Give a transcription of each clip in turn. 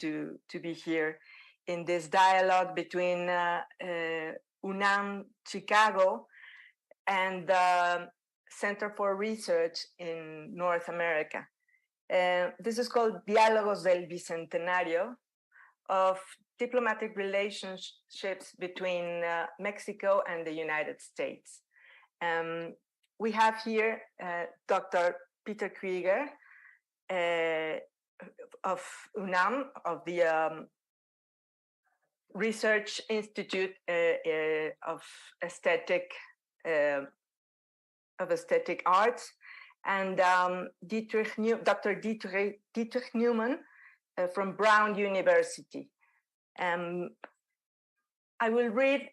to be here in this dialogue between UNAM Chicago and the Center for Research in North America. This is called Diálogos del Bicentenario, of diplomatic relationships between Mexico and the United States. We have here Dr. Peter Krieger of UNAM, of the Research Institute of Aesthetic Arts, and Dr. Dietrich Neumann from Brown University. I will read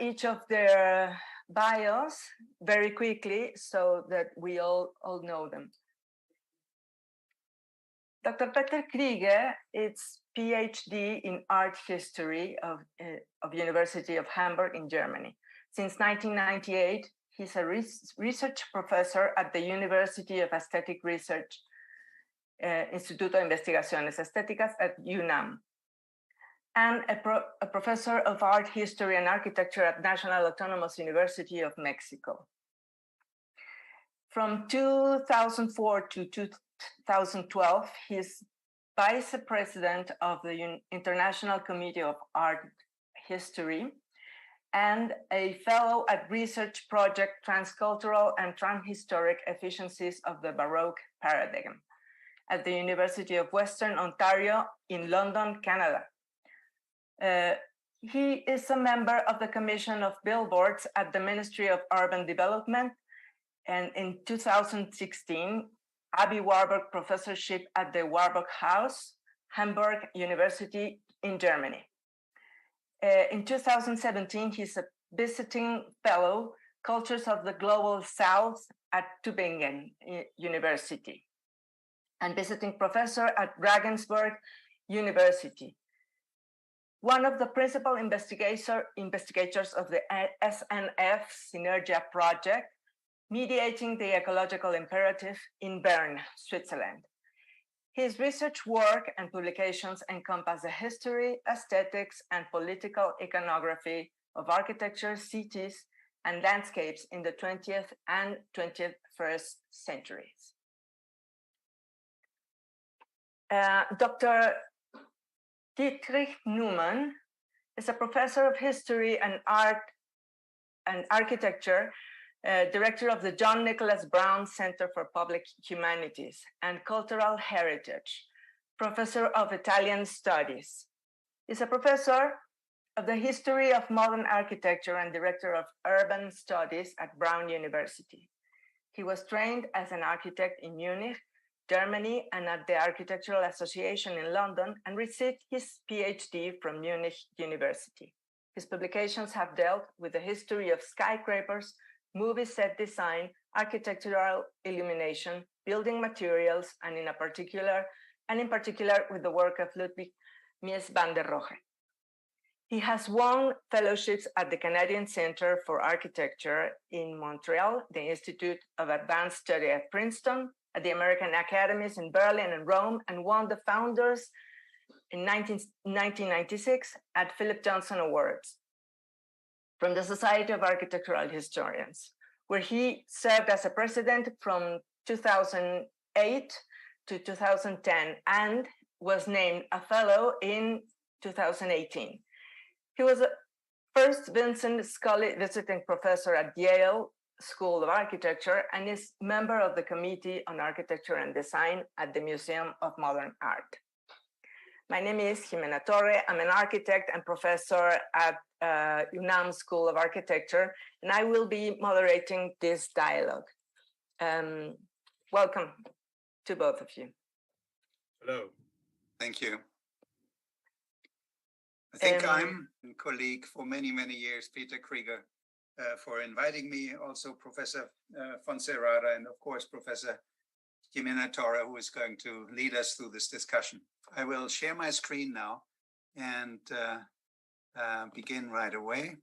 each of their bios very quickly so that we all know them. Dr. Peter Krieger is PhD in art history of University of Hamburg in Germany. Since 1998, he's a research professor at the University of Aesthetic Research, Instituto de Investigaciones Estéticas at UNAM, and a professor of art history and architecture at National Autonomous University of Mexico. From 2004 to 2012, he's vice president of the International Committee of Art History and a fellow at Research Project Transcultural and Transhistoric Efficiencies of the Baroque Paradigm at the University of Western Ontario in London, Canada. He is a member of the Commission of Billboards at the Ministry of Urban Development, and in 2016, Abby Warburg Professorship at the Warburg House, Hamburg University in Germany. In 2017, he's a visiting fellow, Cultures of the Global South at Tübingen University, and visiting professor at Regensburg University. One of the principal investigators of the SNF Synergia project, mediating the ecological imperative in Bern, Switzerland. His research work and publications encompass the history, aesthetics, and political iconography of architecture, cities, and landscapes in the 20th and 21st centuries. Dr. Dietrich Neumann is a professor of history and art and architecture, director of the John Nicholas Brown Center for Public Humanities and Cultural Heritage, professor of Italian Studies. He's a professor of the history of modern architecture and director of urban studies at Brown University. He was trained as an architect in Munich, Germany, and at the Architectural Association in London, and received his PhD from Munich University. His publications have dealt with the history of skyscrapers, movie set design, architectural illumination, building materials, and in particular with the work of Ludwig Mies van der Rohe. He has won fellowships at the Canadian Centre for Architecture in Montreal, the Institute of Advanced Study at Princeton, at the American Academies in Berlin and Rome, and won the Founders in 1996 at Philip Johnson Awards from the Society of Architectural Historians, where he served as a president from 2008 to 2010 and was named a fellow in 2018. He was a first Vincent Scully visiting professor at Yale School of Architecture and is member of the Committee on Architecture and Design at the Museum of Modern Art. My name is Jimena Torre. I'm an architect and professor at UNAM School of Architecture, and I will be moderating this dialogue. Welcome to both of you. Hello. Thank you. I think I'm a colleague for many, many years, Peter Krieger, for inviting me, also Professor Fonserrada, and of course, Professor Jimena Torre, who is going to lead us through this discussion. I will share my screen now and begin right away.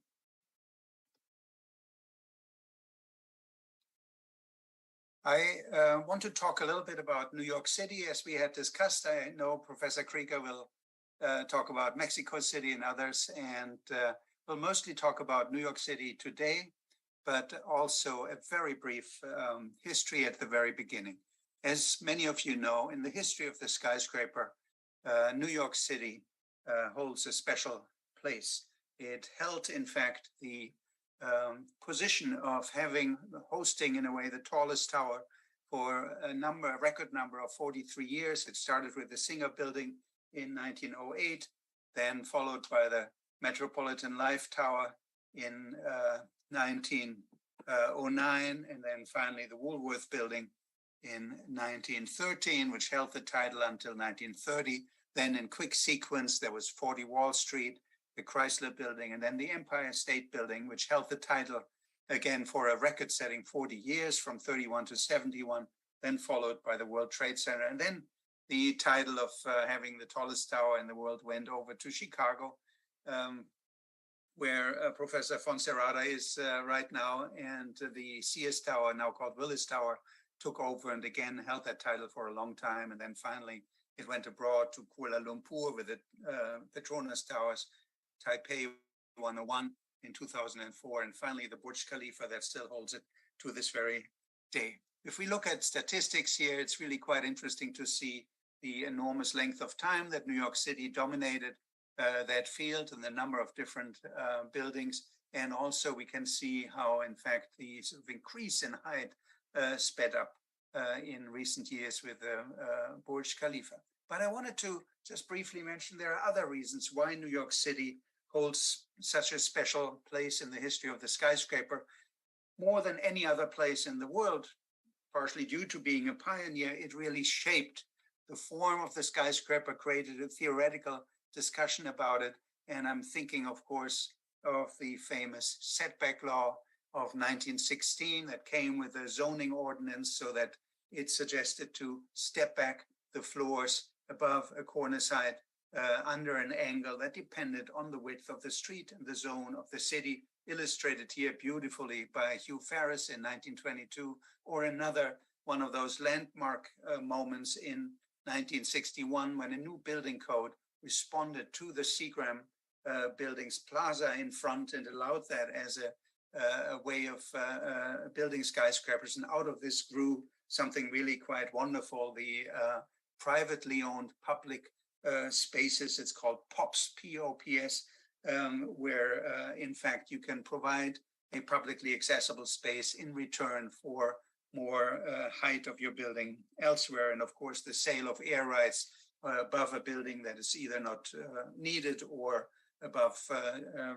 I want to talk a little bit about New York City, as we had discussed. I know Professor Krieger will talk about Mexico City and others, and we'll mostly talk about New York City today, but also a very brief history at the very beginning. As many of you know, in the history of the skyscraper, New York City holds a special place. It held, in fact, the position of hosting, in a way, the tallest tower for a record number of 43 years. It started with the Singer Building in 1908, then followed by the Metropolitan Life Tower in 1909, and then finally the Woolworth Building in 1913, which held the title until 1930. Then in quick sequence, there was 40 Wall Street, the Chrysler Building, and then the Empire State Building, which held the title again for a record-setting 40 years from 31 to 71, then followed by the World Trade Center. And then the title of having the tallest tower in the world went over to Chicago, where Professor Fonserrada is right now, and the Sears Tower, now called Willis Tower, took over and again held that title for a long time. And then finally it went abroad to Kuala Lumpur with the Petronas Towers, Taipei 101 in 2004, and finally the Burj Khalifa that still holds it to this very day. If we look at statistics here, it's really quite interesting to see the enormous length of time that New York City dominated that field and the number of different buildings. And also we can see how, in fact, the sort of increase in height sped up in recent years with Burj Khalifa. But I wanted to just briefly mention there are other reasons why New York City holds such a special place in the history of the skyscraper. More than any other place in the world, partially due to being a pioneer, it really shaped the form of the skyscraper, created a theoretical discussion about it. And I'm thinking, of course, of the famous setback law of 1916 that came with a zoning ordinance so that it suggested to step back the floors above a corner side under an angle that depended on the width of the street and the zone of the city, illustrated here beautifully by Hugh Ferris in 1922, or another one of those landmark moments in 1961 when a new building code responded to the Seagram building's plaza in front and allowed that as a way of building skyscrapers. And out of this grew something really quite wonderful, the privately owned public spaces. It's called POPs, P-O-P-S, where in fact you can provide a publicly accessible space in return for more height of your building elsewhere. And of course, the sale of air rights above a building that is either not needed or above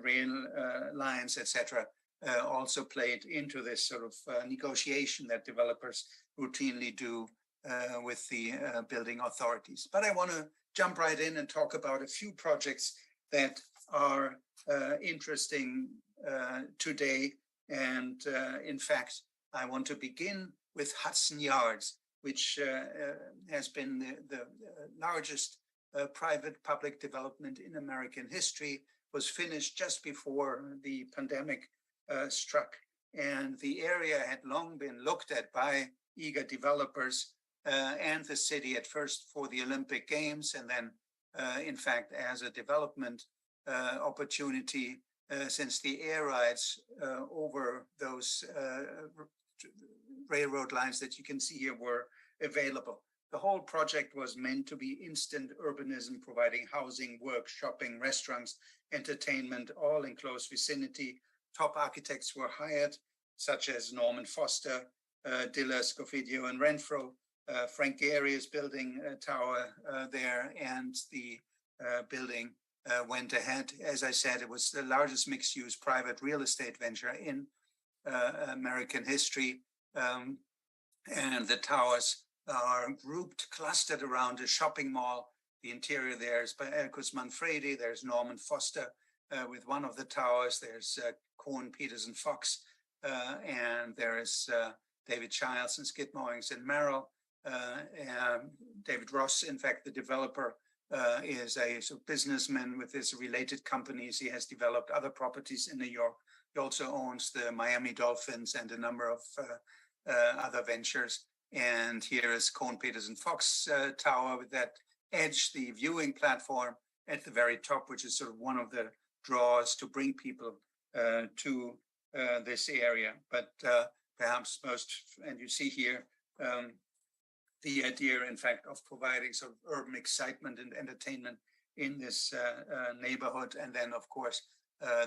rail lines, etc., also played into this sort of negotiation that developers routinely do with the building authorities. But I want to jump right in and talk about a few projects that are interesting today. And in fact, I want to begin with Hudson Yards, which has been the largest private public development in American history, was finished just before the pandemic struck. And the area had long been looked at by eager developers and the city at first for the Olympic Games, and then in fact as a development opportunity since the air rides over those railroad lines that you can see here were available. The whole project was meant to be instant urbanism, providing housing, work, shopping, restaurants, entertainment, all in close vicinity. Top architects were hired, such as Norman Foster, Diller, Scofidio, and Renfro. Frank Gehry is building a tower there, and the building went ahead. As I said, it was the largest mixed-use private real estate venture in American history. And the towers are grouped, clustered around a shopping mall. The interior there is by Ercus Manfredi. There's Norman Foster with one of the towers. There's Cohn, Peters, and Fox. And there is David Childs and Skidmore and Merrill. David Ross, in fact, the developer, is a sort of businessman with his related companies. He has developed other properties in New York. He also owns the Miami Dolphins and a number of other ventures. And here is Cohn, Peters, and Fox Tower with that edge, the viewing platform, at the very top, which is sort of one of the draws to bring people to this area. But perhaps most, and you see here, the idea, in fact, of providing sort of urban excitement and entertainment in this neighborhood. And then, of course,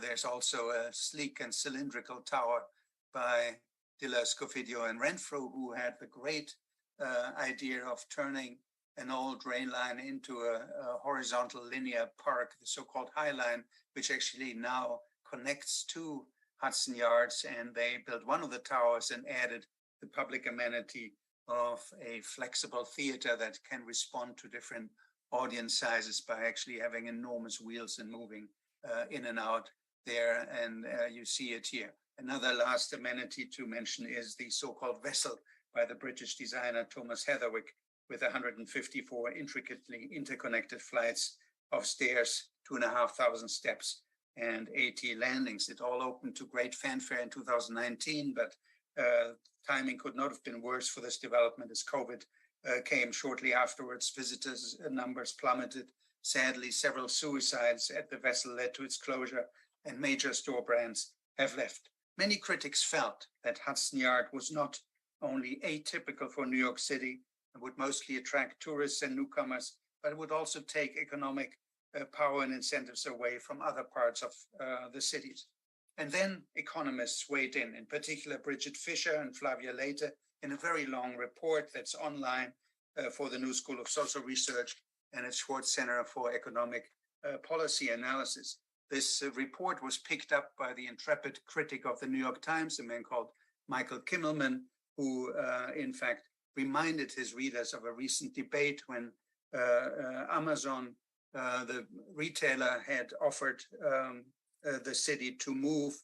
there's also a sleek and cylindrical tower by Deleuze, Scofidio, and Renfrew, who had the great idea of turning an old rail line into a horizontal linear park, the so-called High Line, which actually now connects to Hudson Yards. And they built one of the towers and added the public amenity of a flexible theater that can respond to different audience sizes by actually having enormous wheels and moving in and out there. And you see it here. Another last amenity to mention is the so-called vessel by the British designer Thomas Heatherwick, with 154 intricately interconnected flights of stairs, 2,500 steps, and 80 landings. It all opened to great fanfare in 2019, but timing could not have been worse for this development as COVID came shortly afterwards. Visitors numbers plummeted. Sadly, several suicides at the vessel led to its closure, and major store brands have left. Many critics felt that Hudson Yard was not only atypical for New York City and would mostly attract tourists and newcomers, but it would also take economic power and incentives away from other parts of the cities. And then economists weighed in particular Bridget Fisher and Flavia Leite, in a very long report that's online for the New School of Social Research and its Schwartz Center for Economic Policy Analysis. This report was picked up by the intrepid critic of the New York Times, a man called Michael Kimmelman, who in fact reminded his readers of a recent debate when Amazon, the retailer, had offered the city to move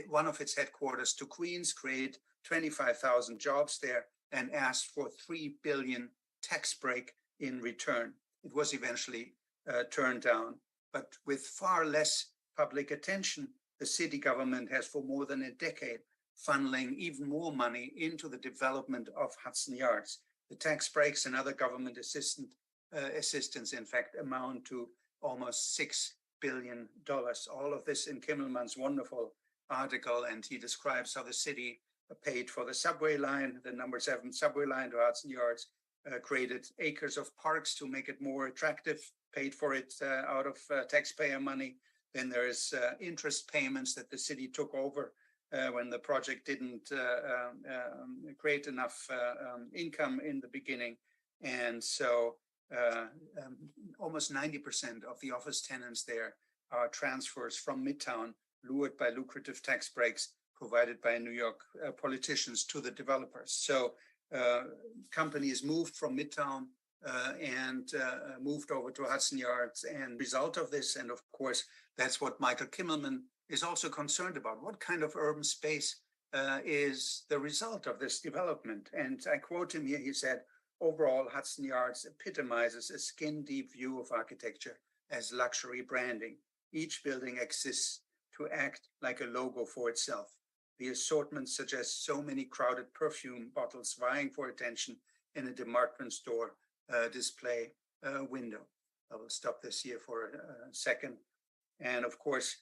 one of its headquarters to Queens, create 25,000 jobs there, and asked for $3 billion tax break in return. It was eventually turned down, but with far less public attention, the city government has for more than a decade funneling even more money into the development of Hudson Yards. The tax breaks and other government assistance, in fact, amount to almost $6 billion. All of this in Kimmelman's wonderful article, and he describes how the city paid for the subway line, the number 7 subway line to Hudson Yards, created acres of parks to make it more attractive, paid for it out of taxpayer money. Then there is interest payments that the city took over when the project didn't create enough income in the beginning. And so almost 90% of the office tenants there are transfers from Midtown, lured by lucrative tax breaks provided by New York politicians to the developers. So companies moved from Midtown and moved over to Hudson Yards. And result of this, and of course, that's what Michael Kimmelman is also concerned about. What kind of urban space is the result of this development? And I quote him here, he said, overall, Hudson Yards epitomizes a skin-deep view of architecture as luxury branding. Each building exists to act like a logo for itself. The assortment suggests so many crowded perfume bottles vying for attention in a department store display window. I will stop this here for a second. And of course,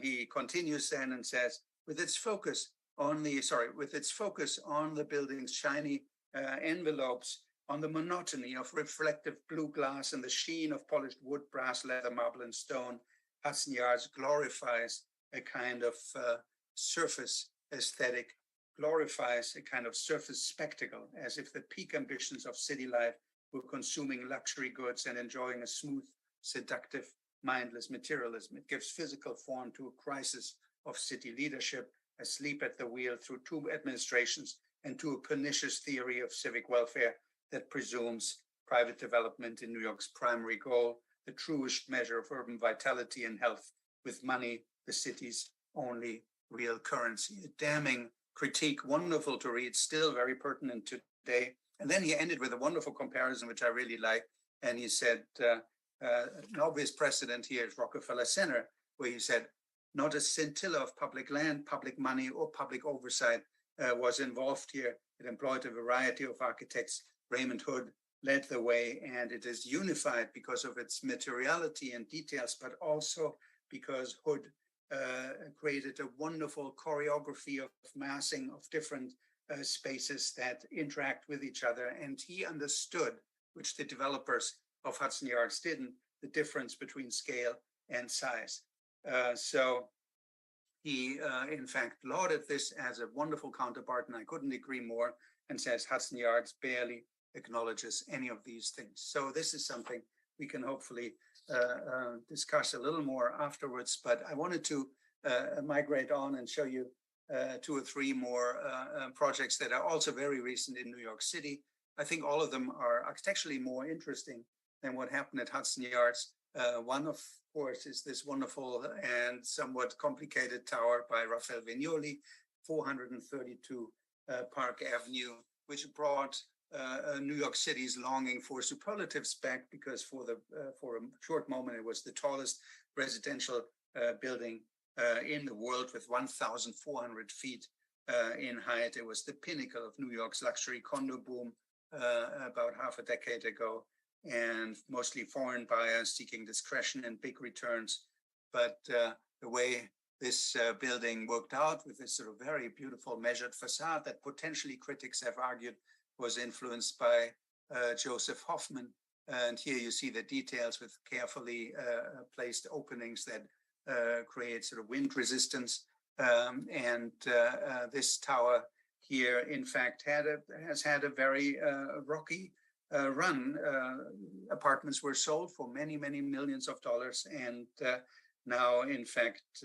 he continues then and says, with its focus on the building's shiny envelopes, on the monotony of reflective blue glass and the sheen of polished wood, brass, leather, marble, and stone, Hudson Yards glorifies a kind of surface aesthetic, glorifies a kind of surface spectacle, as if the peak ambitions of city life were consuming luxury goods and enjoying a smooth, seductive, mindless materialism. It gives physical form to a crisis of city leadership, asleep at the wheel through 2 administrations, and to a pernicious theory of civic welfare that presumes private development in New York's primary goal, the truest measure of urban vitality and health, with money the city's only real currency. A damning critique, wonderful to read, still very pertinent today. And then he ended with a wonderful comparison, which I really like. And he said, an obvious precedent here is Rockefeller Center, where he said, not a scintilla of public land, public money, or public oversight was involved here. It employed a variety of architects, Raymond Hood, led the way, and it is unified because of its materiality and details, but also because Hood created a wonderful choreography of massing of different spaces that interact with each other. And he understood, which the developers of Hudson Yards didn't, the difference between scale and size. So he, in fact, lauded this as a wonderful counterpart, and I couldn't agree more, and says Hudson Yards barely acknowledges any of these things. So this is something we can hopefully discuss a little more afterwards, but I wanted to migrate on and show you 2 or 3 more projects that are also very recent in New York City. I think all of them are architecturally more interesting than what happened at Hudson Yards. One, of course, is this wonderful and somewhat complicated tower by Raphael Vignoli, 432 Park Avenue, which brought New York City's longing for superlatives back, because for a short moment it was the tallest residential building in the world with 1,400 feet in height. It was the pinnacle of New York's luxury condo boom about half a decade ago, and mostly foreign buyers seeking discretion and big returns. But the way this building worked out with this sort of very beautiful measured facade that potentially critics have argued was influenced by Joseph Hoffman. And here you see the details with carefully placed openings that create sort of wind resistance. This tower here, in fact, has had a very rocky run. Apartments were sold for many, many millions of dollars. And now, in fact,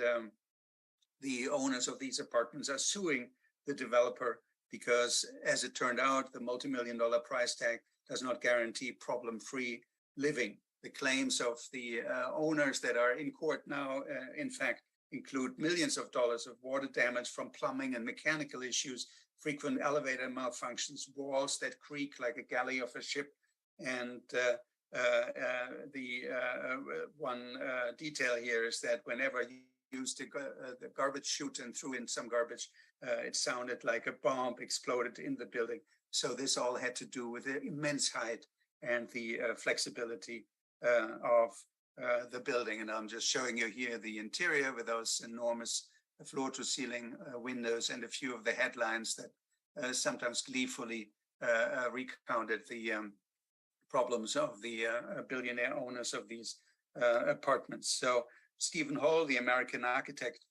the owners of these apartments are suing the developer because, as it turned out, the multi-million-dollar price tag does not guarantee problem-free living. The claims of the owners that are in court now, in fact, include millions of dollars of water damage from plumbing and mechanical issues, frequent elevator malfunctions, walls that creak like a galley of a ship. And one detail here is that whenever you used the garbage chute and threw in some garbage, it sounded like a bomb exploded in the building. So this all had to do with the immense height and the flexibility of the building. And I'm just showing you here the interior with those enormous floor-to-ceiling windows and a few of the headlines that sometimes gleefully recounted the problems of the billionaire owners of these apartments. So Stephen Hall, the American architect,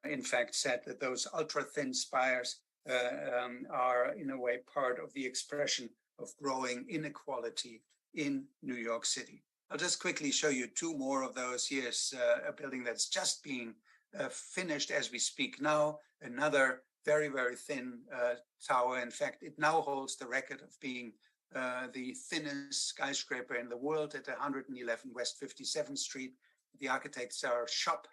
in fact, said that those ultra-thin spires are, in a way, part of the expression of growing inequality in New York City. I'll just quickly show you 2 more of those. Here's a building that's just being finished as we speak now, another very, very thin tower. In fact, it now holds the record of being the thinnest skyscraper in the world at 111 West 57th Street. The architects are Schopp,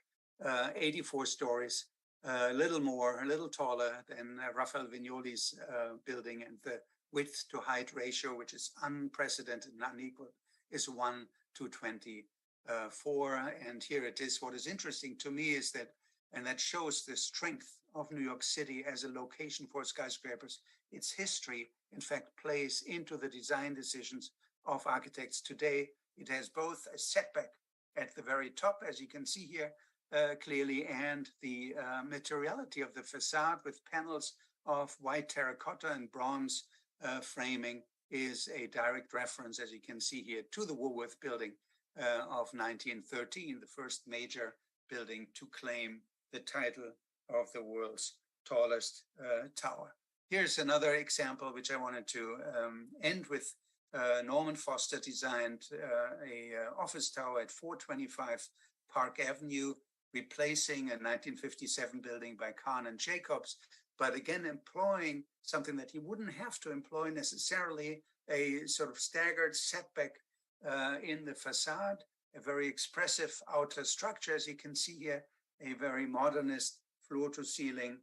84 stories, a little taller than Raphael Vignoli's building, and the width to height ratio, which is unprecedented and unequal, is 1 to 24. And here it is. What is interesting to me is that, and that shows the strength of New York City as a location for skyscrapers, its history, in fact, plays into the design decisions of architects today. It has both a setback at the very top, as you can see here clearly, and the materiality of the facade with panels of white terracotta and bronze framing is a direct reference, as you can see here, to the Woolworth building of 1913, the first major building to claim the title of the world's tallest tower. Here's another example, which I wanted to end with. Norman Foster designed a office tower at 425 Park Avenue, replacing a 1957 building by Kahn and Jacobs, but again, employing something that he wouldn't have to employ necessarily, a sort of staggered setback in the facade, a very expressive outer structure, as you can see here, a very modernist floor-to-ceiling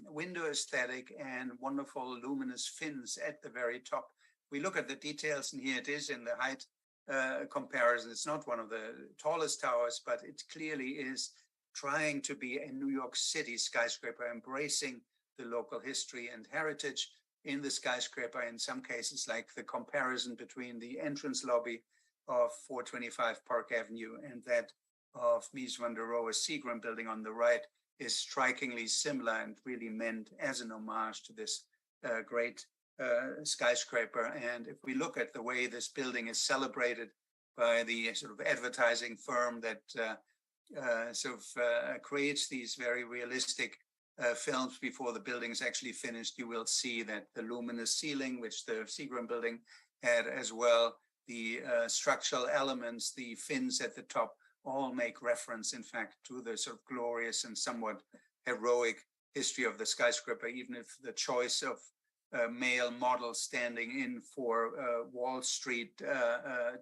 window aesthetic, and wonderful luminous fins at the very top. We look at the details, and here it is in the height comparison. It's not one of the tallest towers, but it clearly is trying to be a New York City skyscraper, embracing the local history and heritage. in the skyscraper, in some cases, like the comparison between the entrance lobby of 425 Park Avenue and that of Mies van der Rohe Seagram building on the right is strikingly similar and really meant as an homage to this great skyscraper. And if we look at the way this building is celebrated by the sort of advertising firm that creates these very realistic films before the building is actually finished, you will see that the luminous ceiling, which the Seagram building had as well, the structural elements, the fins at the top, all make reference, in fact, to the sort of glorious and somewhat heroic history of the skyscraper, even if the choice of male models standing in for Wall Street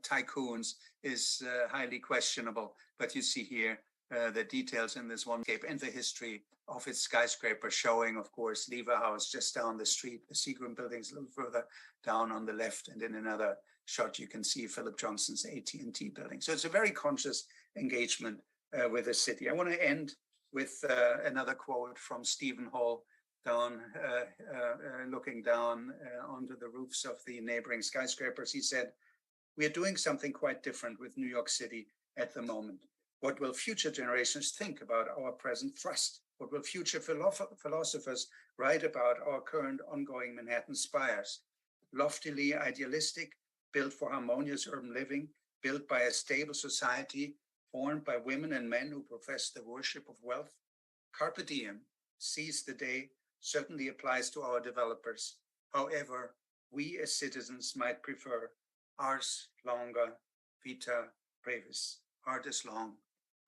tycoons is highly questionable. But you see here the details in this one cape and the history of its skyscraper, showing, of course, Lever House just down the street, the Seagram buildings a little further down on the left, and in another shot you can see Philip Johnson's AT&T building. So it's a very conscious engagement with the city. I want to end with another quote from Stephen Hall, down looking down onto the roofs of the neighboring skyscrapers. He said, "We are doing something quite different with New York City at the moment. What will future generations think about our present thrust? What will future philosophers write about our current ongoing Manhattan spires? Loftily idealistic, built for harmonious urban living, built by a stable society, formed by women and men who profess the worship of wealth? Carpe diem, seize the day, certainly applies to our developers. However, we as citizens might prefer ars longa, vita brevis. Art is long,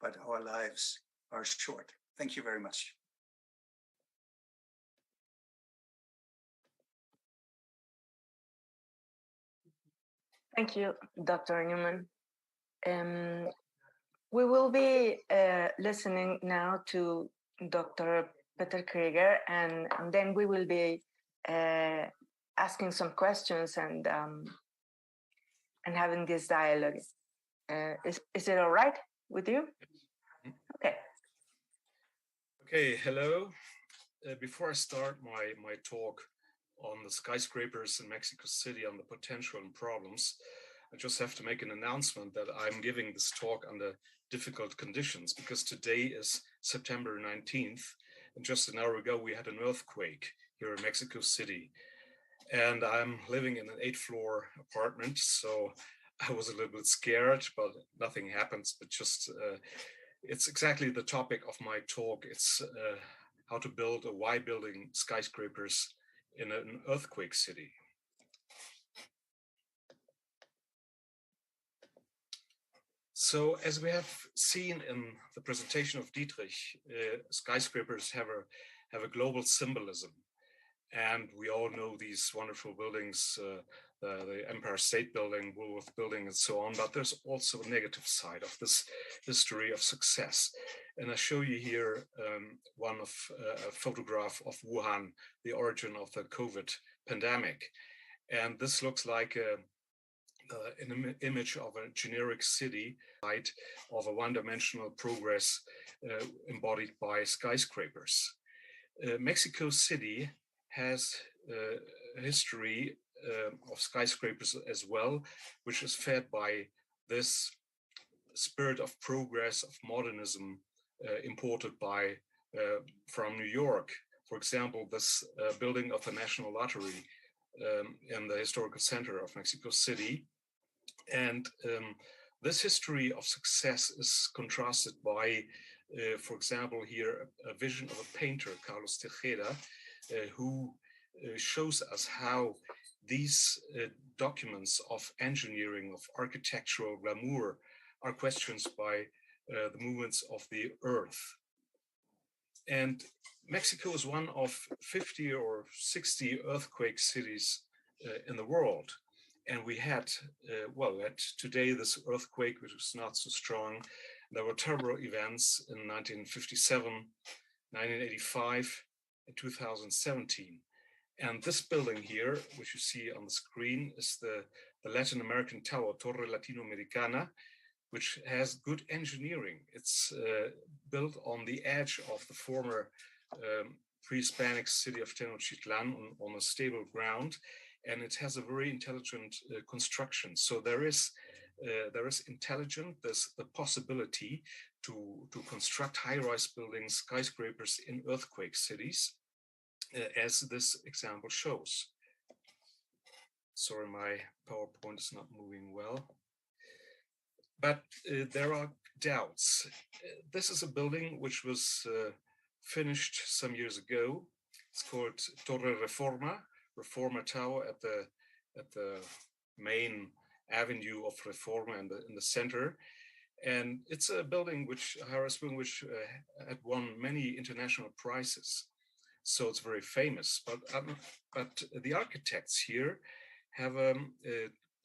but our lives are short." Thank you very much. Thank you, Dr. Neumann. We will be listening now to Dr. Peter Krieger, and then we will be asking some questions and having this dialogue. Is it all right with you? Okay. Okay, hello. Before I start my talk on the skyscrapers in Mexico City, on the potential and problems, I just have to make an announcement that I'm giving this talk under difficult conditions, because today is September 19th, and just an hour ago we had an earthquake here in Mexico City. And I'm living in an 8th-floor apartment, so I was a little bit scared, but nothing happens. But just it's exactly the topic of my talk. It's how to build or why building skyscrapers in an earthquake city. So as we have seen in the presentation of Dietrich, skyscrapers have a global symbolism. And we all know these wonderful buildings, the Empire State Building, Woolworth Building, and so on. But there's also a negative side of this history of success. And I show you here a photograph of Wuhan, the origin of the COVID pandemic. And this looks like an image of a generic city, right, of a one-dimensional progress embodied by skyscrapers. Mexico City has a history of skyscrapers as well, which is fed by this spirit of progress, of modernism imported from New York. For example, this building of the National Lottery in the historical center of Mexico City. And this history of success is contrasted by, for example, here a vision of a painter, Carlos Tejeda, who shows us how these documents of engineering, of architectural glamour, are questioned by the movements of the earth. And Mexico is one of 50 or 60 earthquake cities in the world. And we had, today this earthquake, which is not so strong. There were terrible events in 1957, 1985, and 2017. And this building here, which you see on the screen, is the Latin American tower, Torre Latinoamericana, which has good engineering. It's built on the edge of the former pre-Hispanic city of Tenochtitlan on a stable ground, and it has a very intelligent construction. So there is intelligent. There's the possibility to construct high-rise buildings, skyscrapers in earthquake cities, as this example shows. Sorry, my PowerPoint is not moving well. But there are doubts. This is a building which was finished some years ago. It's called Torre Reforma Tower at the main avenue of Reforma in the center. And it's a building which had won many international prizes. So it's very famous. But the architects here have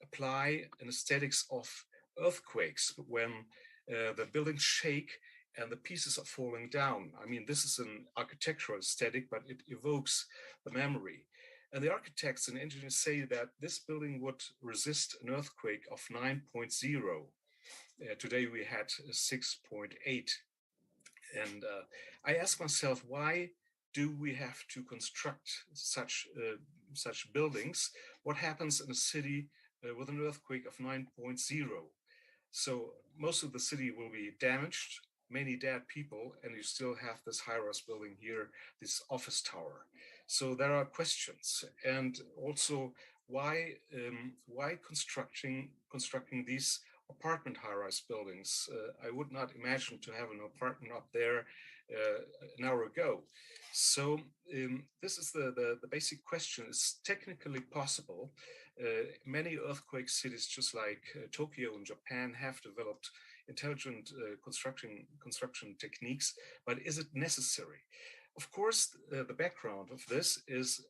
apply an aesthetics of earthquakes when the buildings shake and the pieces are falling down. I mean, this is an architectural aesthetic, but it evokes the memory. And the architects and engineers say that this building would resist an earthquake of 9.0. Today we had 6.8. And I ask myself, why do we have to construct such buildings? What happens in a city with an earthquake of 9.0? So most of the city will be damaged, many dead people, and you still have this high-rise building here, this office tower. So there are questions, and also why constructing these apartment high-rise buildings? I would not imagine to have an apartment up there an hour ago. So this is the basic question. It's technically possible. Many earthquake cities, just like Tokyo in Japan, have developed intelligent construction techniques, but is it necessary? Of course, the background of this is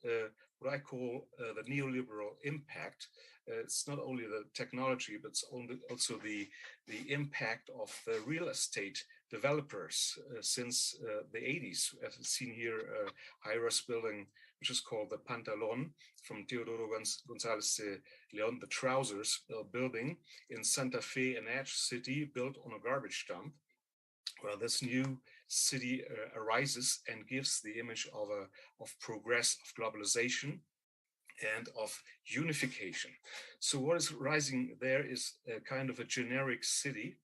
what I call the neoliberal impact. It's not only the technology, but it's also the impact of the real estate developers since the 80s. As seen here, a high-rise building, which is called the Pantalon, from Teodoro González de León, the Trousers building in Santa Fe, an edge city built on a garbage dump. Well, this new city arises and gives the image of progress, of globalization, and of unification. So what is rising there is a kind of a generic city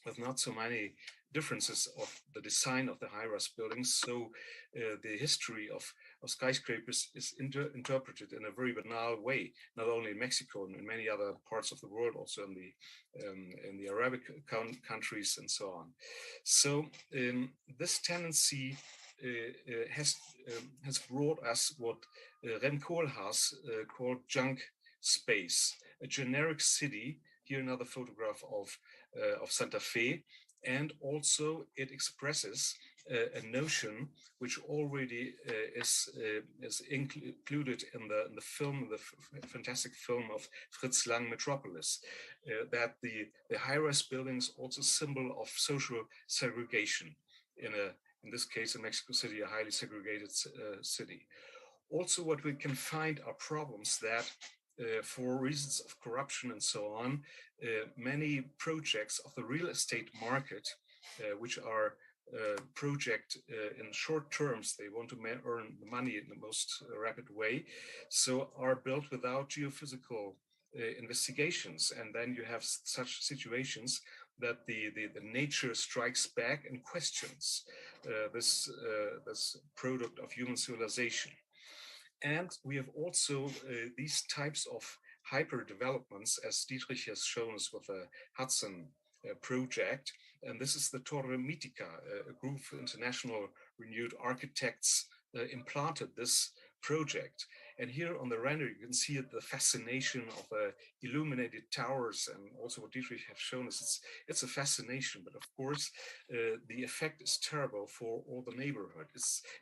with not so many differences of the design of the high-rise buildings. So the history of skyscrapers is interpreted in a very banal way, not only in Mexico and in many other parts of the world, also in the Arabic countries and so on. So this tendency has brought us what Rem Koolhaas called junk space, a generic city. Here another photograph of Santa Fe, and also it expresses a notion which already is included in the film, the fantastic film of Fritz Lang, Metropolis, that the high-rise buildings also symbol of social segregation in this case in Mexico City, a highly segregated city. Also, what we can find are problems that for reasons of corruption and so on, many projects of the real estate market, which are project in short terms, they want to earn money in the most rapid way, so are built without geophysical investigations. And then you have such situations that the nature strikes back and questions this product of human civilization. And we have also these types of hyper developments, as Dietrich has shown us with the Hudson project. And this is the Torre Mítica, a group of international renewed architects implanted this project. And here on the render, you can see the fascination of the illuminated towers, and also what Dietrich has shown us. It's a fascination, but of course, the effect is terrible for all the neighborhood.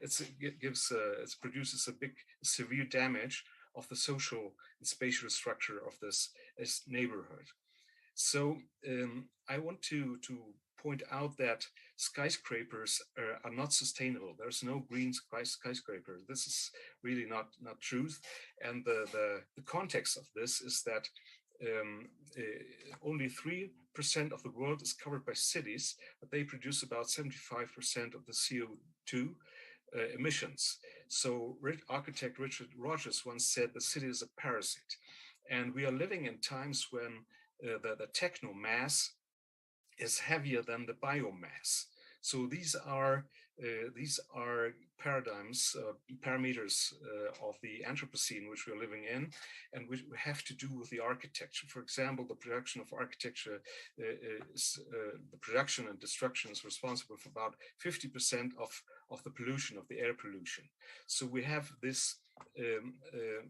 It produces a big, severe damage of the social and spatial structure of this neighborhood. So I want to point out that skyscrapers are not sustainable. There's no green skyscraper. This is really not truth. And the context of this is that only 3% of the world is covered by cities, but they produce about 75% of the CO2 emissions. So architect Richard Rogers once said the city is a parasite. And we are living in times when the techno mass is heavier than the biomass. So these are paradigms, parameters of the Anthropocene which we're living in, and which have to do with the architecture. For example, the production of architecture, the production and destruction is responsible for about 50% of the pollution, of the air pollution. So we have this.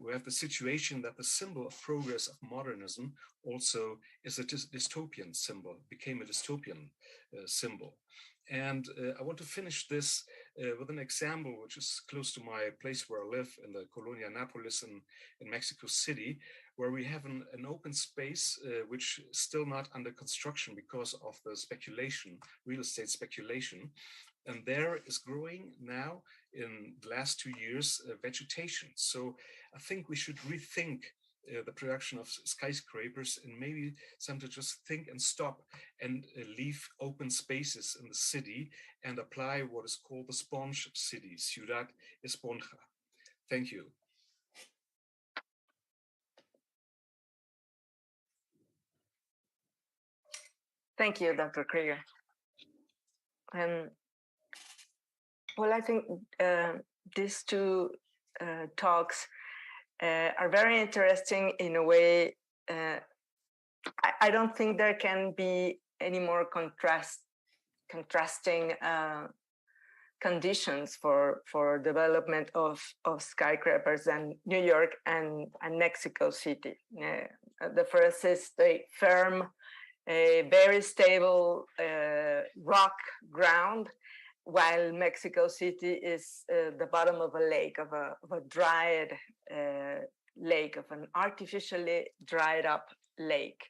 We have the situation that the symbol of progress of modernism also is a dystopian symbol, became a dystopian symbol. And I want to finish this with an example which is close to my place where I live in the Colonia Nápoles in Mexico City, where we have an open space which is still not under construction because of the speculation, real estate speculation. And there is growing now in the last 2 years vegetation. So I think we should rethink the production of skyscrapers and maybe some to just think and stop and leave open spaces in the city and apply what is called the sponge city, ciudad esponja. Thank you. Thank you, Dr. Krieger. Well, I think these two talks are very interesting in a way. I don't think there can be any more contrasting conditions for development of skyscrapers than New York and Mexico City. The first is the firm, very stable rock ground, while Mexico City is the bottom of a lake, of a dried lake, of an artificially dried up lake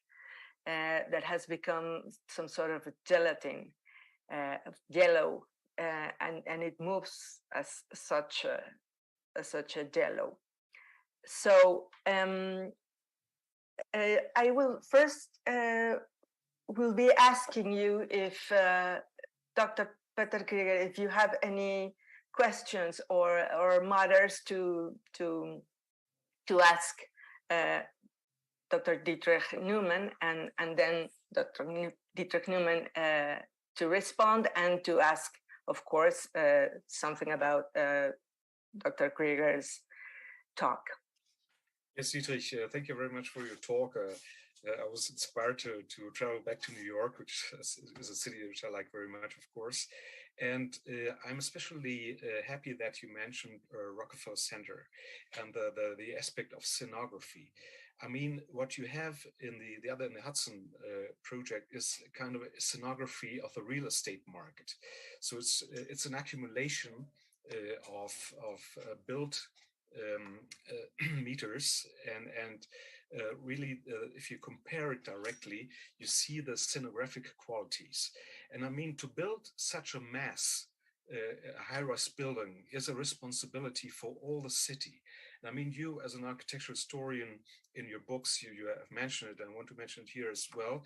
that has become some sort of a gelatin, yellow, and it moves as such a jello. So I will first will be asking you if Dr. Peter Krieger, if you have any questions or matters to ask Dr. Dietrich Neumann, and then Dr. Dietrich Neumann to respond and to ask, of course, something about Dr. Krieger's talk. Yes, Dietrich, thank you very much for your talk. I was inspired to travel back to New York, which is a city which I like very much, of course. And I'm especially happy that you mentioned Rockefeller Center and the aspect of scenography. I mean, what you have in the Hudson project is kind of a scenography of the real estate market. So it's an accumulation of built meters and really, if you compare it directly, you see the scenographic qualities. And I mean, to build such a mass, a high-rise building is a responsibility for all the city. And I mean, you as an architectural historian in your books, you have mentioned it, and I want to mention it here as well.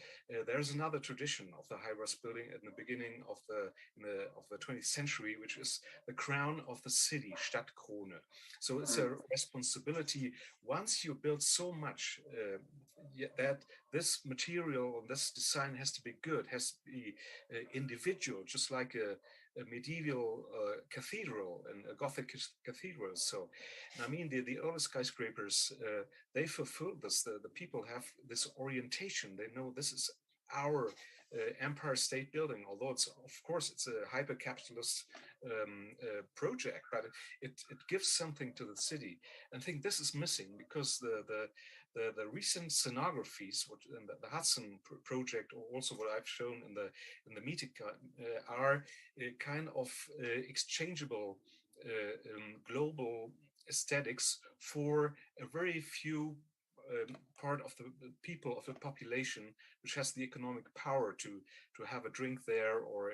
There's another tradition of the high-rise building at the beginning of the 20th century, which is the crown of the city, Stadtkrone. So it's a responsibility once you build so much that this material and this design has to be good, has to be individual, just like a medieval cathedral and a Gothic cathedral. So, I mean, the early skyscrapers, they fulfill this. The people have this orientation. They know this is our Empire State Building, although it's, of course, it's a hyper-capitalist project, but it gives something to the city. And I think this is missing because the recent scenographies, which in the Hudson project, or also what I've shown in the meeting, are kind of exchangeable global aesthetics for a very few part of the people, of the population, which has the economic power to have a drink there or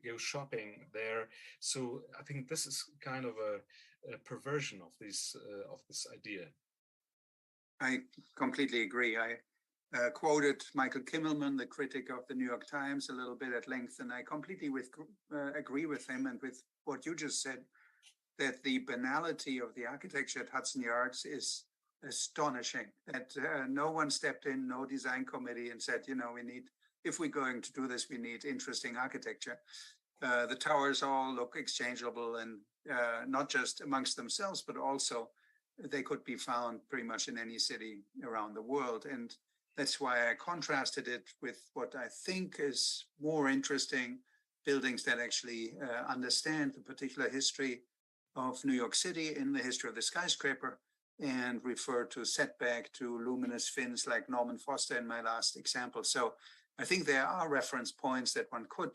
go shopping there. So I think this is kind of a perversion of this idea. I completely agree. quoted Michael Kimmelman, the critic of the New York Times, a little bit at length, and I completely agree with him and with what you just said, that the banality of the architecture at Hudson Yards is astonishing. That no one stepped in, no design committee, and said, we need, if we're going to do this, we need interesting architecture. The towers all look exchangeable, and not just amongst themselves, but also they could be found pretty much in any city around the world. And that's why I contrasted it with what I think is more interesting, buildings that actually understand the particular history of New York City in the history of the skyscraper, and refer to setback, to luminous fins like Norman Foster in my last example. So I think there are reference points that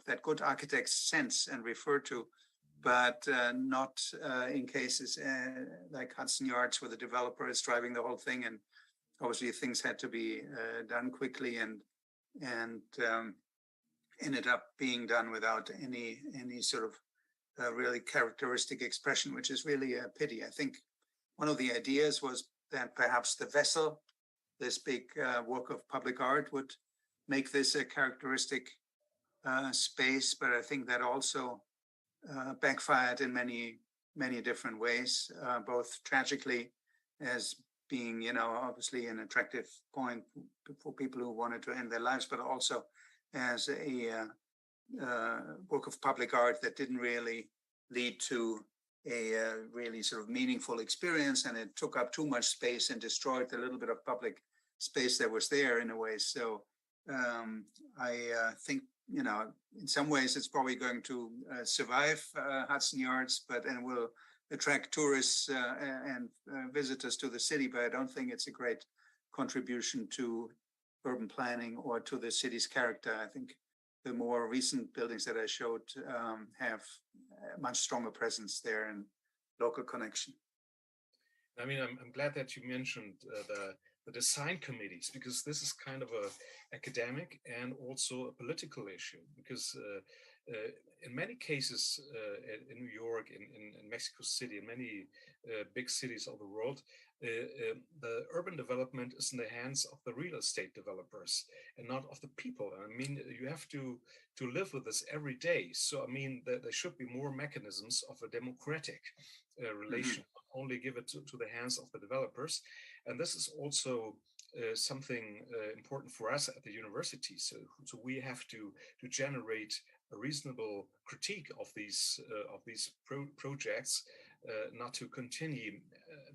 that good architects sense and refer to, but not in cases like Hudson Yards, where the developer is driving the whole thing, and obviously things had to be done quickly and ended up being done without any sort of really characteristic expression, which is really a pity. I think one of the ideas was that perhaps the vessel, this big work of public art, would make this a characteristic space, but I think that also backfired in many different ways, both tragically as being, obviously an attractive point for people who wanted to end their lives, but also as a work of public art that didn't really lead to a really sort of meaningful experience, and it took up too much space and destroyed the little bit of public space that was there in a way. So I think, in some ways it's probably going to survive Hudson Yards, and will attract tourists and visitors to the city, but I don't think it's a great contribution to urban planning or to the city's character. I think the more recent buildings that I showed have a much stronger presence there and local connection. I mean, I'm glad that you mentioned the design committees, because this is kind of a academic and also a political issue, because in many cases in New York, in Mexico City, in many big cities of the world, the urban development is in the hands of the real estate developers and not of the people. I mean, you have to live with this every day. So, I mean, there should be more mechanisms of a democratic relation, only give it to the hands of the developers. And this is also something important for us at the university. So we have to generate a reasonable critique of these projects, not to continue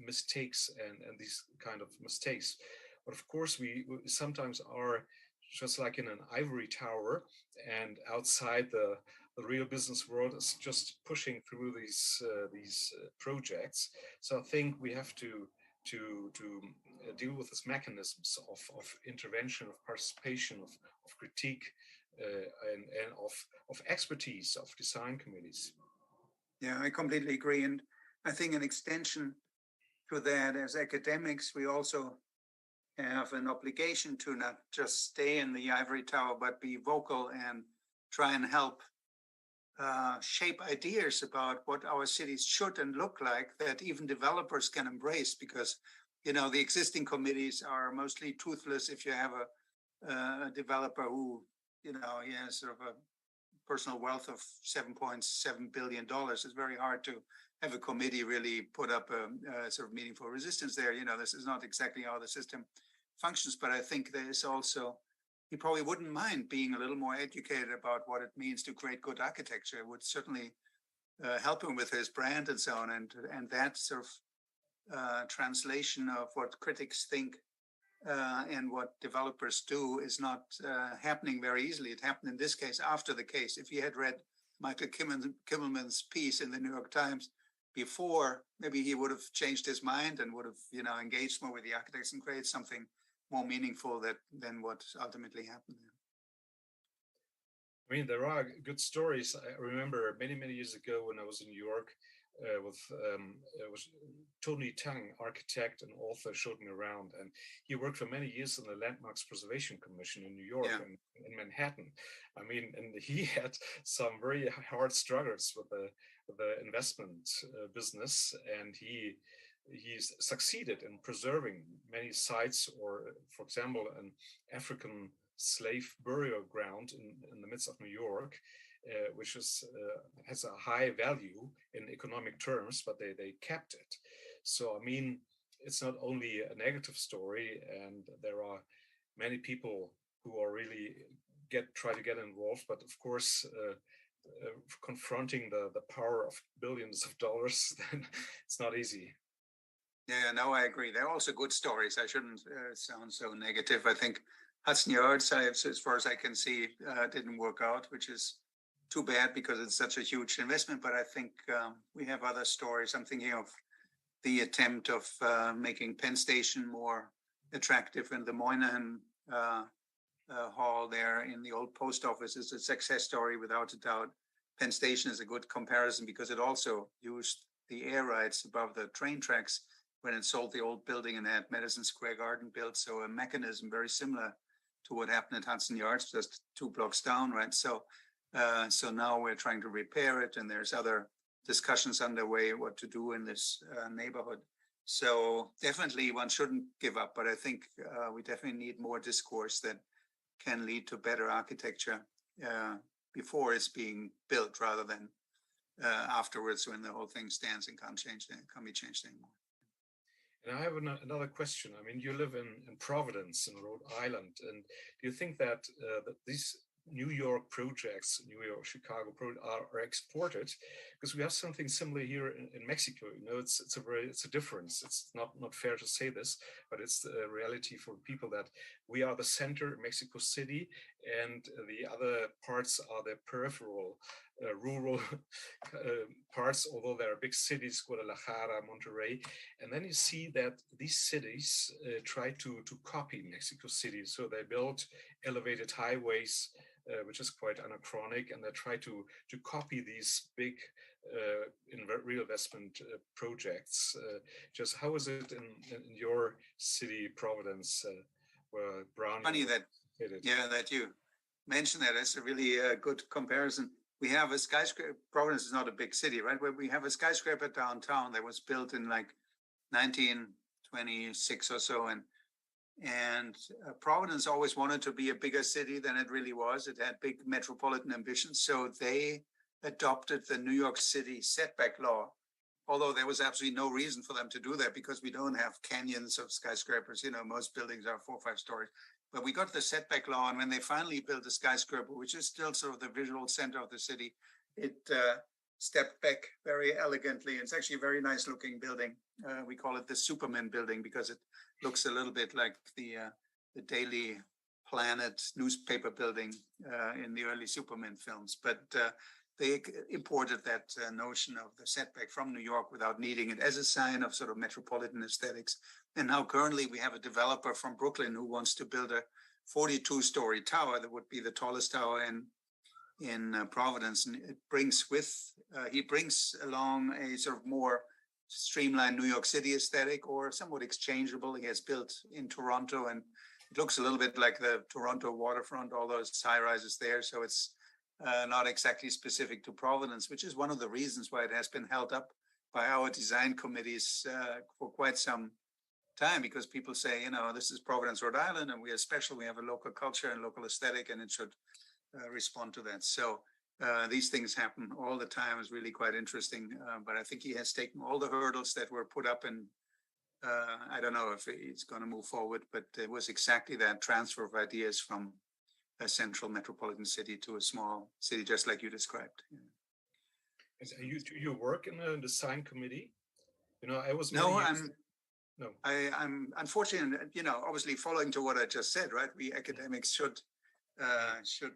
mistakes and these kind of mistakes. But of course, we sometimes are just like in an ivory tower, and outside the real business world is just pushing through these projects. So I think we have to deal with these mechanisms of intervention, of participation, of critique, and of expertise of design committees. Yeah, I completely agree. And I think an extension to that, as academics, we also have an obligation to not just stay in the ivory tower, but be vocal and try and help shape ideas about what our cities should and look like, that even developers can embrace, because the existing committees are mostly toothless. If you have a developer who he has sort of a personal wealth of $7.7 billion, it's very hard to have a committee really put up a sort of meaningful resistance there. This is not exactly how the system functions, but I think there is also, he probably wouldn't mind being a little more educated about what it means to create good architecture. It would certainly help him with his brand and so on. And that sort of translation of what critics think and what developers do is not happening very easily. It happened in this case after the case. If you had read Michael Kimmelman's piece in the New York Times before, maybe he would have changed his mind and would have engaged more with the architects and created something more meaningful than what ultimately happened. I mean, there are good stories. I remember many years ago when I was in New York with Tony Tang, architect and author, showed me around, and he worked for many years in the Landmarks Preservation Commission in New York and in Manhattan. I mean, and he had some very hard struggles with the investment business, and he he's succeeded in preserving many sites, or for example, an African slave burial ground in the midst of New York, which is has a high value in economic terms, but they kept it. So I mean, it's not only a negative story, and there are many people who are really try to get involved, but of course, confronting the power of billions of dollars, then it's not easy. Yeah, no, I agree. They're also good stories. I shouldn't sound so negative. I think Hudson Yards, as far as I can see, didn't work out, which is too bad because it's such a huge investment. But I think we have other stories. I'm thinking of the attempt of making Penn Station more attractive, and the Moynihan Hall there in the old post office is a success story without a doubt. Penn Station is a good comparison because it also used the air rights above the train tracks when it sold the old building and had Madison Square Garden built. So a mechanism very similar to what happened at Hudson Yards, just 2 blocks down, right? So now we're trying to repair it, and there's other discussions underway what to do in this neighborhood. So definitely one shouldn't give up, but I think we definitely need more discourse that can lead to better architecture before it's being built, rather than afterwards when the whole thing stands and can't be changed anymore. And I have another question. I mean, you live in Providence in Rhode Island, and do you think that these New York projects, New York, Chicago projects are exported? Because we have something similar here in Mexico. You know, it's a difference. It's not fair to say this, but it's the reality for people that we are the center, Mexico City, and the other parts are the peripheral, rural parts, although there are big cities, Guadalajara, Monterrey. And then you see that these cities try to copy Mexico City. So they build elevated highways, which is quite anachronic, and they try to copy these big real investment projects. Just how is it in your city, Providence, where Brown? Funny that you mentioned that. It's a really good comparison. We have a skyscraper. Providence is not a big city, right? Where we have a skyscraper downtown that was built in like 1926 or so, and Providence always wanted to be a bigger city than it really was. It had big metropolitan ambitions, so they adopted the New York City setback law, although there was absolutely no reason for them to do that because we don't have canyons of skyscrapers. You know, most buildings are 4 or 5 stories. But we got the setback law, and when they finally built the skyscraper, which is still sort of the visual center of the city, it stepped back very elegantly. It's actually a very nice looking building. We call it the Superman building because it looks a little bit like the Daily Planet newspaper building in the early Superman films. But they imported that notion of the setback from New York without needing it as a sign of sort of metropolitan aesthetics. And now currently we have a developer from Brooklyn who wants to build a 42-story tower that would be the tallest tower in Providence. And it brings he brings along a sort of more streamlined New York City aesthetic, or somewhat exchangeable. He has built in Toronto, and it looks a little bit like the Toronto waterfront, all those high rises there. So it's not exactly specific to Providence, which is one of the reasons why it has been held up by our design committees for quite some time, because people say, you know, this is Providence, Rhode Island, and we are special. We have a local culture and local aesthetic, and it should respond to that. So these things happen all the time. It's really quite interesting. But I think he has taken all the hurdles that were put up, and I don't know if he's going to move forward, but it was exactly that transfer of ideas from a central metropolitan city to a small city, just like you described. Yeah. You work in a design committee? You know, I was I'm unfortunate, you know, obviously following to what I just said, right? We academics should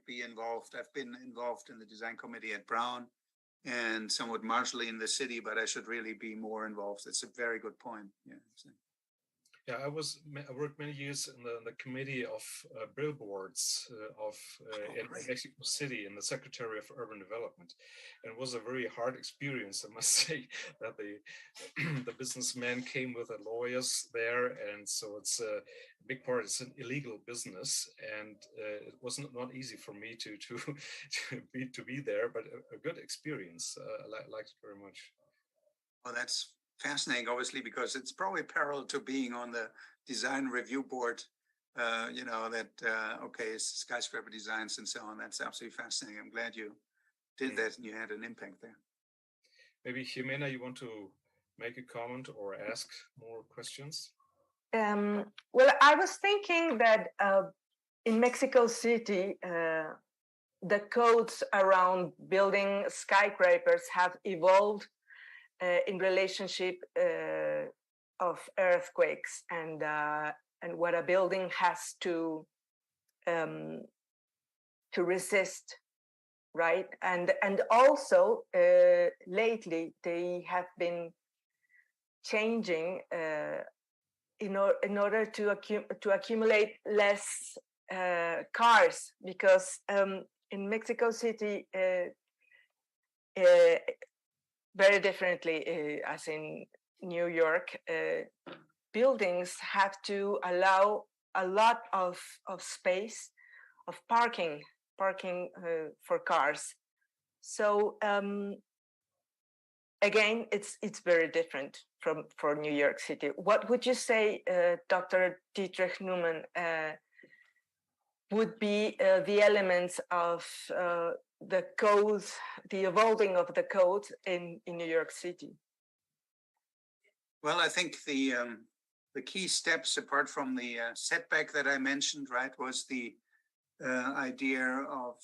be involved. I've been involved in the design committee at Brown and somewhat marginally in the city, but I should really be more involved. It's a very good point. Yeah. Yeah, I worked many years in the committee of billboards in Mexico City, in the Secretary of Urban Development, and it was a very hard experience, I must say, that the businessmen came with the lawyers there, and so it's a big part. It's an illegal business, and it was not easy for me to be there, but a good experience. I liked it very much. Well, that's fascinating, obviously, because it's probably parallel to being on the design review board, okay, skyscraper designs and so on. That's absolutely fascinating. I'm glad you did that and you had an impact there. Maybe Jimena, you want to make a comment or ask more questions? Well, I was thinking that in Mexico City, the codes around building skyscrapers have evolved in relationship of earthquakes and what a building has to resist, right? And also lately they have been changing in order to accumulate less cars, because in Mexico City, very differently as in New York, buildings have to allow a lot of space of parking for cars. So again, it's very different for New York City. What would you say, Dr. Dietrich Neumann, would be the elements of the codes, the evolving of the code in New York City? Well, I think the key steps, apart from the setback that I mentioned, right, was the idea of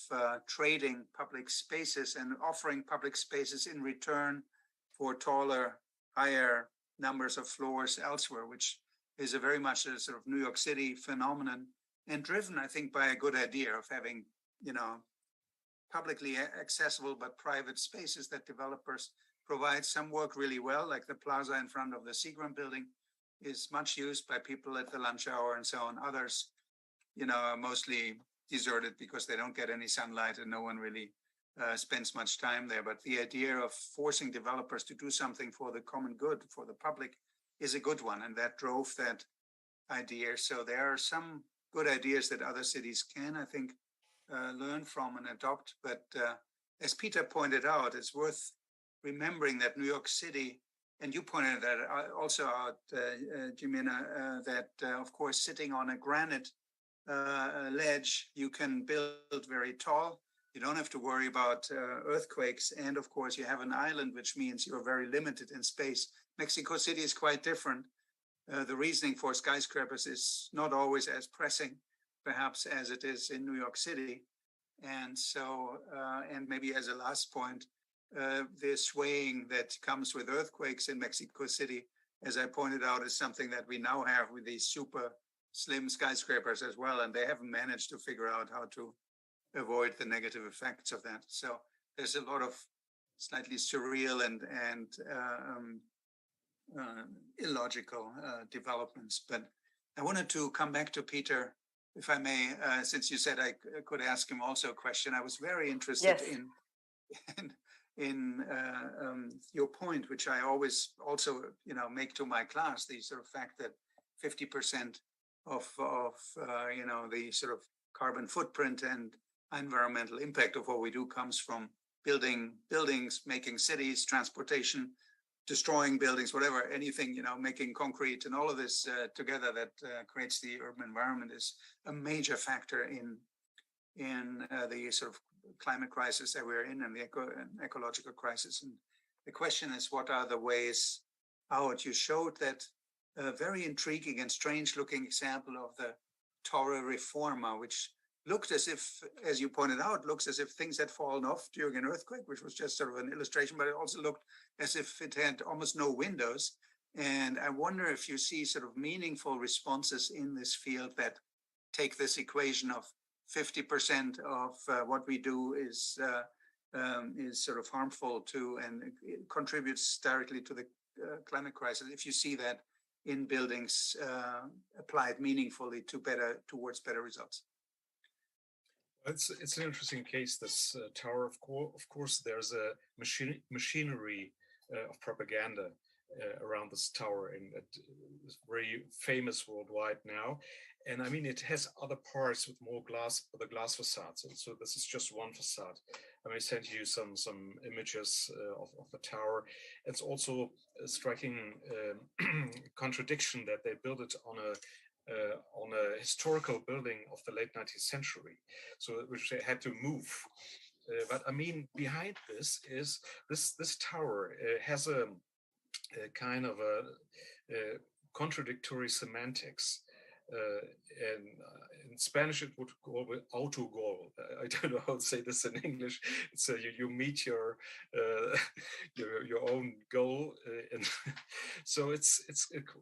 trading public spaces and offering public spaces in return for taller, higher numbers of floors elsewhere, which is a very much a sort of New York City phenomenon, and driven, I think, by a good idea of having, publicly accessible but private spaces that developers provide. Some work really well, like the plaza in front of the Seagram building is much used by people at the lunch hour and so on. Others, are mostly deserted because they don't get any sunlight and no one really spends much time there. But the idea of forcing developers to do something for the common good, for the public, is a good one, and that drove that idea. So there are some good ideas that other cities can, I think, learn from and adopt. But as Peter pointed out, it's worth remembering that New York City, and you pointed that also out, Jimena, that of course, sitting on a granite ledge, you can build very tall. You don't have to worry about earthquakes. And of course, you have an island, which means you're very limited in space. Mexico City is quite different. The reasoning for skyscrapers is not always as pressing, perhaps, as it is in New York City. And so, and maybe as a last point, the swaying that comes with earthquakes in Mexico City, as I pointed out, is something that we now have with these super slim skyscrapers as well. And they haven't managed to figure out how to avoid the negative effects of that. So there's a lot of slightly surreal and illogical developments. But I wanted to come back to Peter, if I may, since you said I could ask him also a question. I was very interested in your point, which I always also make to my class, the sort of fact that 50% of the sort of carbon footprint and environmental impact of what we do comes from building buildings, making cities, transportation, destroying buildings, whatever, anything, making concrete, and all of this together that creates the urban environment is a major factor in the sort of climate crisis that we're in and the ecological crisis. And the question is, what are the ways out? You showed that very intriguing and strange looking example of the Torre Reforma, which looked as if, as you pointed out, looks as if things had fallen off during an earthquake, which was just sort of an illustration, but it also looked as if it had almost no windows. And I wonder if you see sort of meaningful responses in this field that take this equation of 50% of what we do is sort of harmful to and it contributes directly to the climate crisis. If you see that in buildings applied meaningfully towards better results. It's an interesting case, this tower. Of course, there's a machinery of propaganda around this tower, and it's very famous worldwide now. And I mean, it has other parts with more glass, the glass facades. And so this is just one facade. I may send you some images of the tower. It's also a striking contradiction that they built it on a historical building of the late 19th century, so which they had to move. But I mean, behind this is this tower has a kind of a contradictory semantics. In Spanish, it would call it autogol. I don't know how to say this in English. It's you meet your own goal, and so it's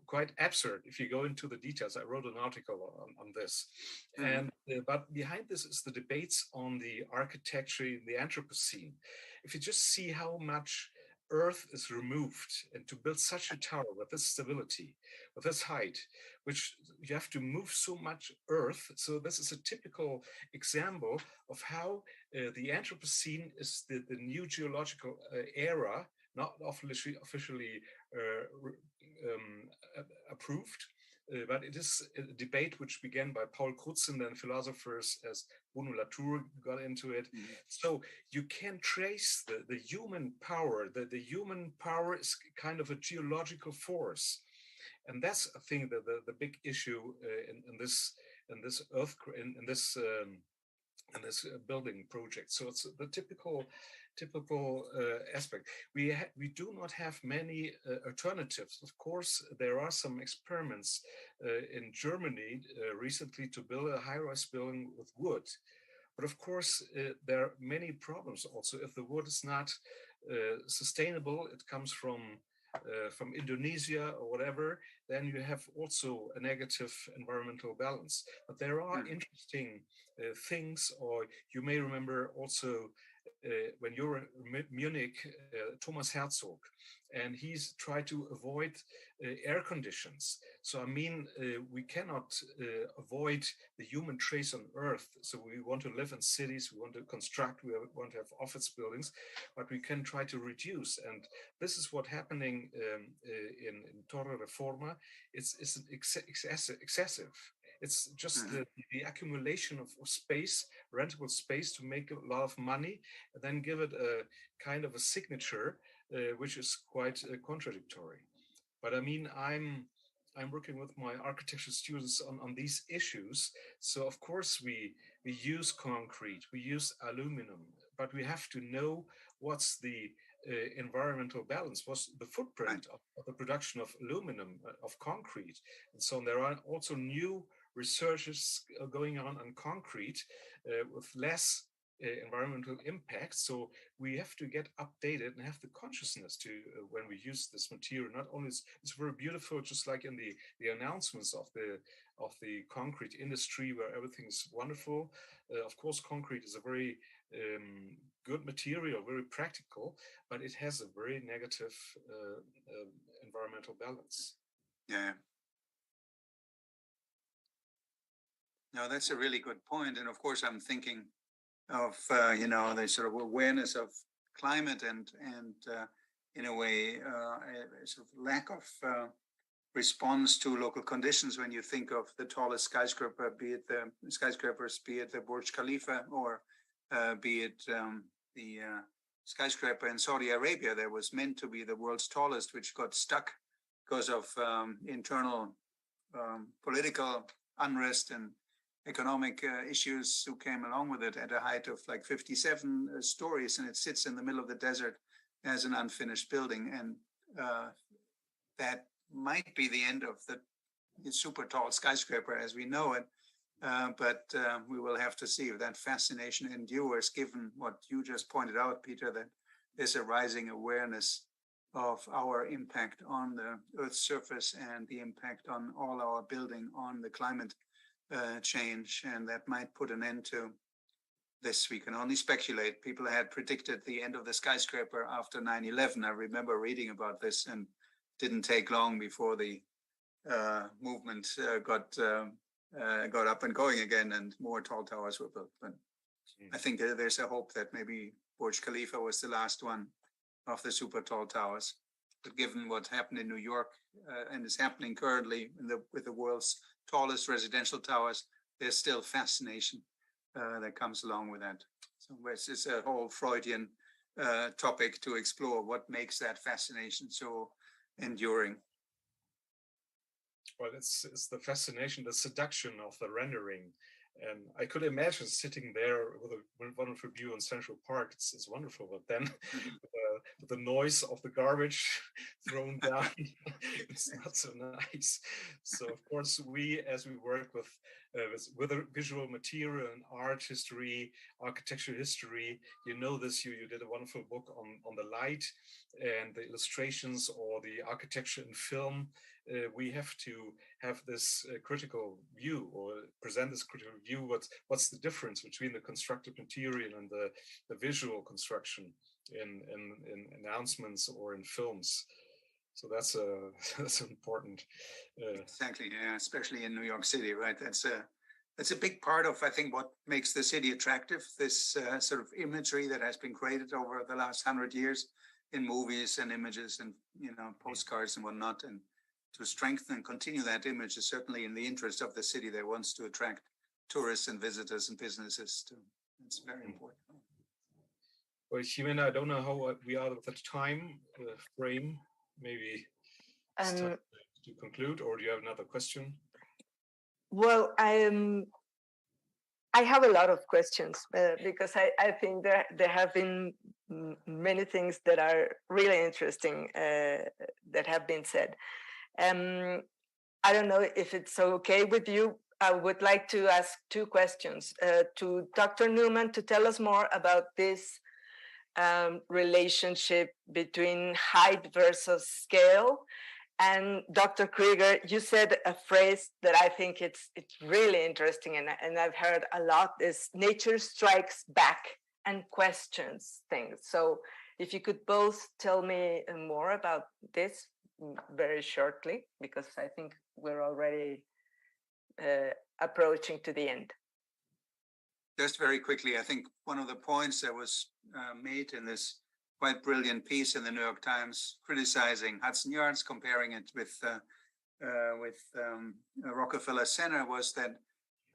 quite absurd if you go into the details. I wrote an article on this, and but behind this is the debates on the architecture in the Anthropocene. If you just see how much Earth is removed, and to build such a tower with this stability, with this height, which you have to move so much Earth. So this is a typical example of how the Anthropocene is the new geological era, not officially approved, but it is a debate which began by Paul Crutzen, then philosophers as Bruno Latour got into it. So you can trace the human power, the human power is kind of a geological force. And that's, I think, the big issue in this building project. So it's the typical aspect. We do not have many alternatives. Of course, there are some experiments in Germany recently to build a high-rise building with wood. But of course, there are many problems also. If the wood is not sustainable, it comes from Indonesia or whatever, then you have also a negative environmental balance. But there are interesting things, or you may remember also when you were in Munich, Thomas Herzog, and he's tried to avoid air conditions. So I mean, we cannot avoid the human trace on Earth. So we want to live in cities, we want to construct, we want to have office buildings, but we can try to reduce. And this is what's happening in Torre Reforma. It's excessive. It's just the accumulation of space, rentable space, to make a lot of money, and then give it a kind of a signature, which is quite contradictory. But I mean, I'm working with my architecture students on these issues. So of course we use concrete, we use aluminum, but we have to know what's the environmental balance, what's the footprint of the production of aluminum, of concrete. And so there are also new researches going on concrete with less environmental impact. So we have to get updated and have the consciousness to when we use this material. Not only it's very beautiful, just like in the announcements of the concrete industry, where everything is wonderful. Of course, concrete is a very good material, very practical, but it has a very negative environmental balance. Yeah. No, that's a really good point. And of course, I'm thinking of, the sort of awareness of climate and in a way, a sort of lack of response to local conditions when you think of the tallest skyscraper, be it the skyscrapers, be it the Burj Khalifa, or be it the skyscraper in Saudi Arabia that was meant to be the world's tallest, which got stuck because of internal political unrest and economic issues who came along with it, at a height of like 57 stories, and it sits in the middle of the desert as an unfinished building. And that might be the end of the super tall skyscraper as we know it. But we will have to see if that fascination endures, given what you just pointed out, Peter, that there's a rising awareness of our impact on the Earth's surface and the impact on all our building on the climate change, and that might put an end to this. We can only speculate. People had predicted the end of the skyscraper after 9/11. I remember reading about this, and didn't take long before the movement got up and going again, and more tall towers were built. But I think there's a hope that maybe Burj Khalifa was the last one of the super tall towers. But given what happened in New York and is happening currently with the world's tallest residential towers, there's still fascination that comes along with that. So it's a whole Freudian topic to explore what makes that fascination so enduring. Well, it's the fascination, the seduction of the rendering. And I could imagine sitting there with a wonderful view on Central Park. It's wonderful, but then with the noise of the garbage thrown down, it's not so nice. So of course, as we work with visual material and art history, architecture history, you know this. You did a wonderful book on the light and the illustrations or the architecture in film. We have to have this critical view or present this critical view. What's the difference between the constructed material and the visual construction in announcements or in films? So that's important. Exactly, yeah, especially in New York City, right? That's a big part of, I think, what makes the city attractive. This sort of imagery that has been created over the last 100 years in movies and images and postcards and whatnot, and to strengthen and continue that image is certainly in the interest of the city that wants to attract tourists and visitors and businesses too. It's very important. Well, Jimena, I don't know how we are with the time frame. Maybe it's time to conclude, or do you have another question? Well, I have a lot of questions because I think there have been many things that are really interesting that have been said. I don't know if it's okay with you. I would like to ask two questions to Dr. Neumann to tell us more about this relationship between height versus scale. And Dr. Krieger, you said a phrase that I think it's really interesting, and I've heard a lot, is nature strikes back and questions things. So if you could both tell me more about this very shortly, because I think we're already approaching to the end. Just very quickly, I think one of the points that was made in this quite brilliant piece in the New York Times criticizing Hudson Yards, comparing it with Rockefeller Center, was that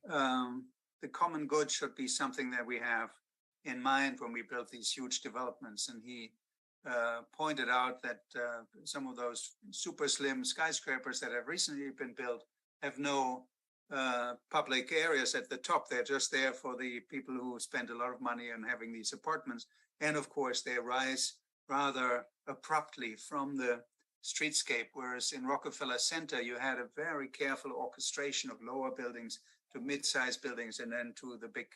the common good should be something that we have in mind when we build these huge developments. And he pointed out that some of those super slim skyscrapers that have recently been built have no public areas at the top. They're just there for the people who spend a lot of money on having these apartments. And of course, they rise rather abruptly from the streetscape, whereas in Rockefeller Center, you had a very careful orchestration of lower buildings to mid-sized buildings and then to the big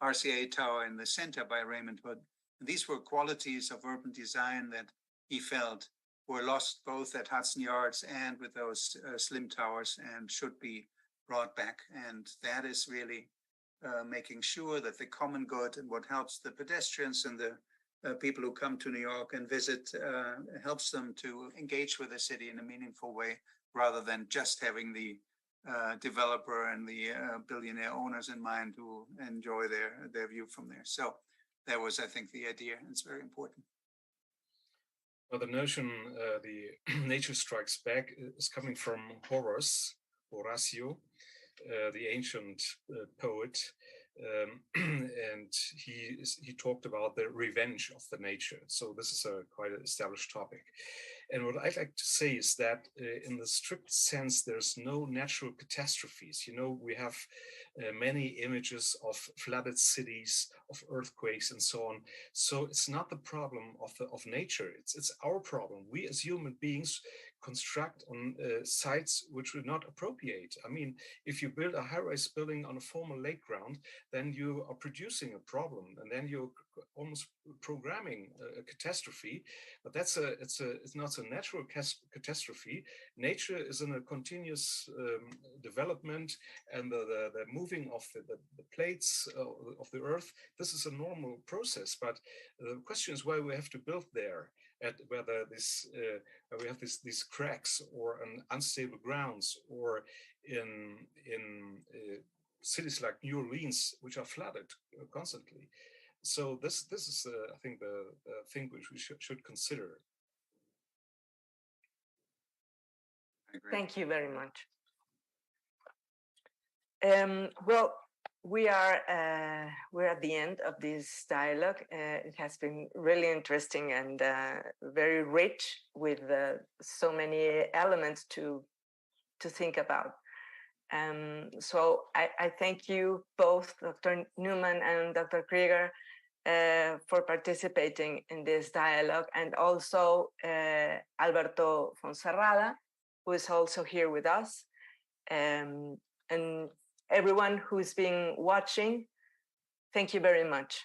RCA tower in the center by Raymond Hood. And these were qualities of urban design that he felt were lost both at Hudson Yards and with those slim towers and should be brought back. And that is really making sure that the common good and what helps the pedestrians and the people who come to New York and visit helps them to engage with the city in a meaningful way, rather than just having the developer and the billionaire owners in mind who enjoy their view from there. So that was, I think, the idea. It's very important. Well, the notion, the nature strikes back, is coming from Horatio, the ancient poet, and he talked about the revenge of the nature. So this is a quite an established topic. And what I'd like to say is that in the strict sense, there's no natural catastrophes. You know, we have many images of flooded cities, of earthquakes, and so on. So it's not the problem of nature. It's our problem. We as human beings construct on sites which are not appropriate. I mean, if you build a high-rise building on a former lake ground, then you are producing a problem, and then you're almost programming a catastrophe. But it's not a natural catastrophe. Nature is in a continuous development, and the moving of the plates of the earth. This is a normal process. But the question is why we have to build there, at whether we have these cracks or unstable grounds, or in cities like New Orleans, which are flooded constantly. So this is, I think, the thing which we should consider. Thank you very much. Well, we're at the end of this dialogue. It has been really interesting and very rich with so many elements to think about. So I thank you both, Dr. Neumann and Dr. Krieger, for participating in this dialogue, and also Alberto Fonserrada, who is also here with us, and everyone who's been watching. Thank you very much.